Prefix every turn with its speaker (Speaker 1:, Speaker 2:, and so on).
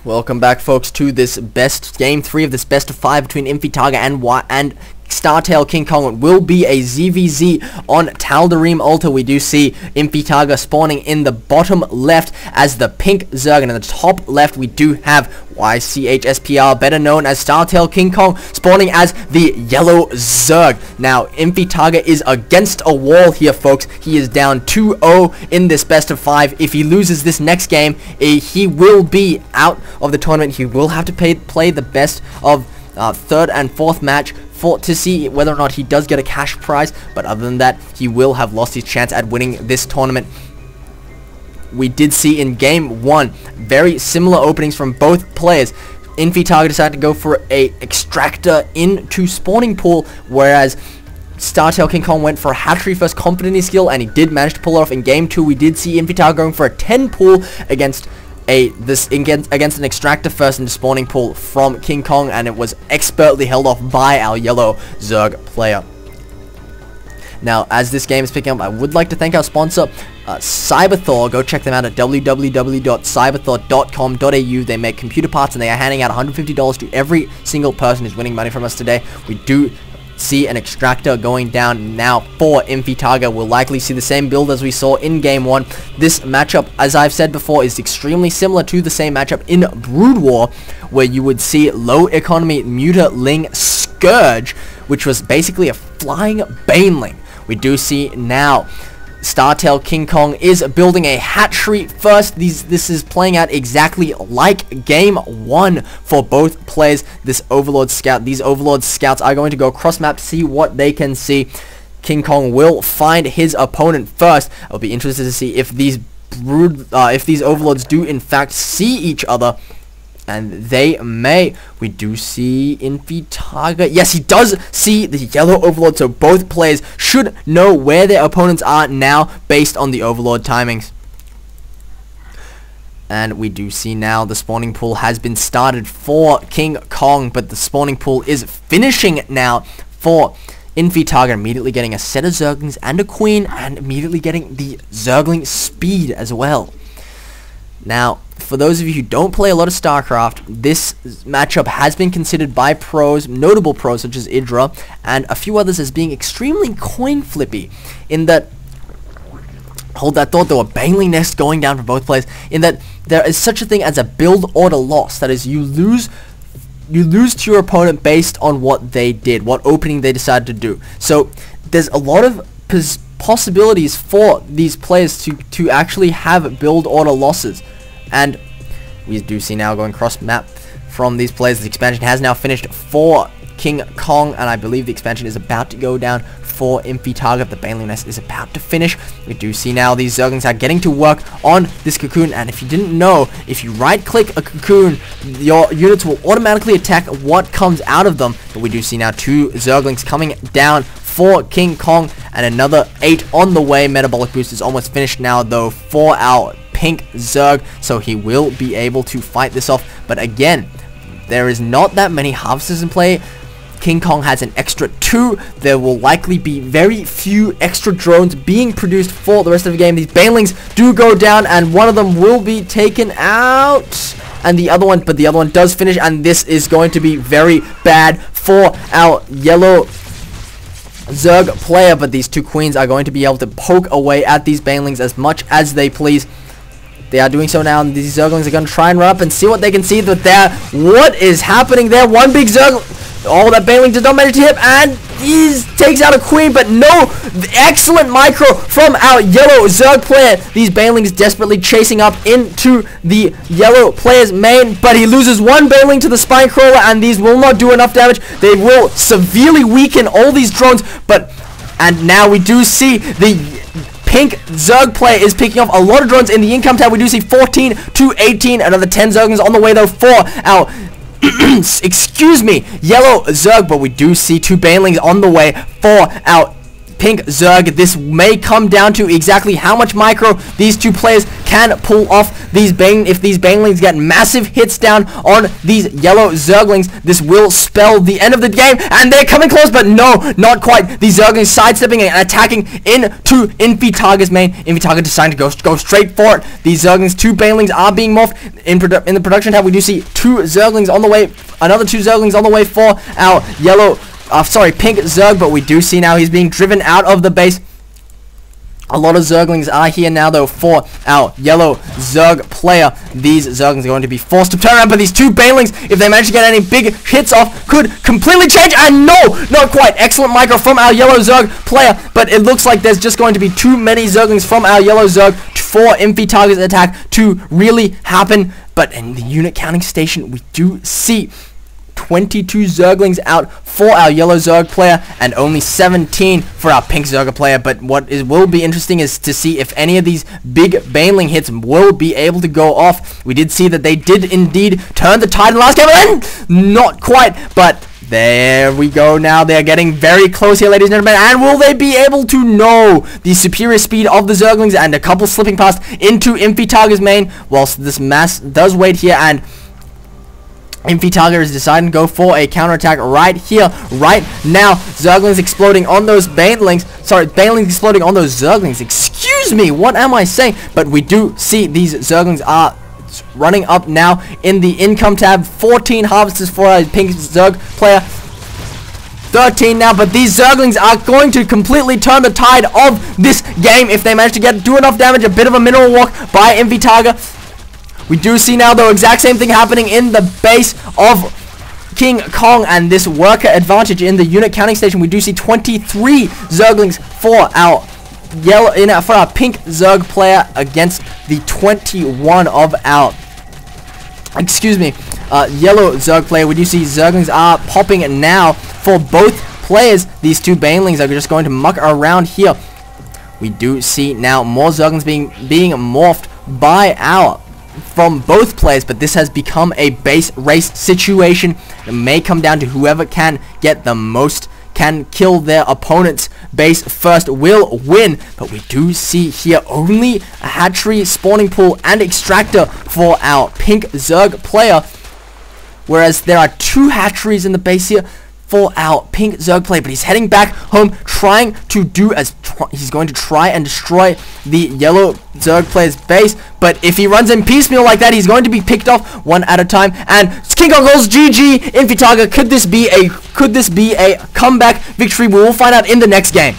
Speaker 1: Welcome back, folks, to this game 3 of this best of 5 between inFiTargA and StarTale King Kong. It will be a ZVZ on Tal'Darim Altar. We do see inFiTargA spawning in the bottom left as the pink Zerg, and in the top left we do have yChSPR, better known as StarTale King Kong, spawning as the yellow Zerg. Now, inFiTargA is against a wall here, folks. He is down 2-0 in this best of 5. If he loses this next game, he will be out of the tournament. He will have to play the best of third and fourth match to see whether or not he does get a cash prize, but other than that, he will have lost his chance at winning this tournament. We did see in game 1 very similar openings from both players. inFiTargA decided to go for a extractor into spawning pool, whereas StarTale King Kong went for a hatchery first confident skill, and he did manage to pull it off. In game 2, we did see inFiTargA going for a 10 pool against against an extractor first into spawning pool from King Kong, and it was expertly held off by our yellow Zerg player. Now, as this game is picking up, I would like to thank our sponsor, Cyberthor. Go check them out at www.cyberthor.com.au. They make computer parts, and they are handing out $150 to every single person who's winning money from us today. We do see an extractor going down now for inFiTargA. We'll likely see the same build as we saw in game 1. This matchup, as I've said before, is extremely similar to the same matchup in Brood War, where you would see low economy Mutaling Scourge, which was basically a flying Baneling. We do see now StarTale King Kong is building a hatchery first. This is playing out exactly like game 1 for both players. These Overlord Scouts are going to go across map to see what they can see. King Kong will find his opponent first. I'll be interested to see if these Overlords do in fact see each other. And they may. We do see inFiTargA. Yes, he does see the yellow Overlord, so both players should know where their opponents are now based on the Overlord timings. And we do see now the spawning pool has been started for King Kong, but the spawning pool is finishing now for inFiTargA, immediately getting a set of Zerglings and a Queen, and immediately getting the Zergling speed as well. Now, for those of you who don't play a lot of StarCraft, this matchup has been considered by pros, notable pros such as Idra, and a few others as being extremely coin flippy, in that, hold that thought, there were Baneling nests going down for both players, in that there is such a thing as a build order loss. That is, you lose to your opponent based on what they did, what opening they decided to do. So there's a lot of possibilities for these players to actually have build order losses, and we do see now going cross map from these players. The expansion has now finished for King Kong, and I believe the expansion is about to go down for inFiTargA. The Baneling nest is about to finish. We do see now these Zerglings are getting to work on this cocoon, and if you didn't know, if you right click a cocoon, your units will automatically attack what comes out of them. But we do see now 2 Zerglings coming down for King Kong, and another 8 on the way. Metabolic boost is almost finished now though for our pink Zerg, so he will be able to fight this off. But again, there is not that many harvesters in play. King Kong has an extra 2. There will likely be very few extra drones being produced for the rest of the game. These Banelings do go down, and one of them will be taken out, and the other one does finish, and this is going to be very bad for our yellow Zerg player. But these 2 queens are going to be able to poke away at these Banelings as much as they please. They are doing so now, and these Zerglings are going to try and run up and see what they can see. But there, what is happening there? One big Zerg. Oh, that Baneling did not manage to hit, and he takes out a Queen, but no, excellent micro from our yellow Zerg player. These Banelings desperately chasing up into the yellow player's main, but he loses one Baneling to the Spine Crawler, and these will not do enough damage. They will severely weaken all these drones, and now we do see the pink Zerg player is picking off a lot of drones in the income tab. We do see 14 to 18, another 10 Zerglings on the way though for our excuse me, yellow Zerg, but we do see 2 Banelings on the way for our Pink Zerg. This may come down to exactly how much micro these two players can pull off these if these banelings get massive hits down on these yellow Zerglings. This will spell the end of the game, and they're coming close, but no, not quite. These Zerglings sidestepping and attacking into inFiTargA's main. inFiTargA deciding to go straight for it. These Zerglings, 2 banelings are being morphed. In the production tab, we do see 2 Zerglings on the way, another 2 Zerglings on the way for our pink Zerg, but we do see now he's being driven out of the base. A lot of Zerglings are here now, though, for our yellow Zerg player. These Zerglings are going to be forced to turn around, but these 2 banelings, if they manage to get any big hits off, could completely change. And no, not quite. Excellent micro from our yellow Zerg player, but it looks like there's just going to be too many Zerglings from our yellow Zerg for inFiTargA's attack to really happen. But in the unit counting station, we do see 22 Zerglings out for our yellow Zerg player and only 17 for our pink Zerg player. But what will be interesting is to see if any of these big baneling hits will be able to go off. We did see that they did indeed turn the tide in the last game, and not quite, but there we go. Now they're getting very close here, ladies and gentlemen. And will they be able to know the superior speed of the Zerglings, and a couple slipping past into inFiTargA's main, whilst this mass does wait here, and inFiTargA is deciding to go for a counterattack right here, right now. Zerglings exploding on those banelings. Sorry, banelings exploding on those Zerglings. Excuse me, what am I saying? But we do see these Zerglings are running up now in the income tab. 14 harvests for a pink Zerg player. 13 now, but these Zerglings are going to completely turn the tide of this game if they manage to do enough damage. A bit of a mineral walk by inFiTargA. We do see now, though, exact same thing happening in the base of King Kong, and this worker advantage in the unit counting station. We do see 23 Zerglings for our for our pink Zerg player against the 21 of our yellow Zerg player. We do see Zerglings are popping now for both players. These 2 banelings are just going to muck around here. We do see now more Zerglings being morphed from both players, but this has become a base race situation. It may come down to whoever can get the most, can kill their opponent's base first, will win. But we do see here only a hatchery, spawning pool, and extractor for our pink Zerg player, whereas there are 2 hatcheries in the base here for our pink Zerg player. But he's heading back home, trying to he's going to try and destroy the yellow Zerg player's base. But if he runs in piecemeal like that, he's going to be picked off one at a time. And King Kong goes GG. inFiTargA, could this be a comeback victory? We will find out in the next game.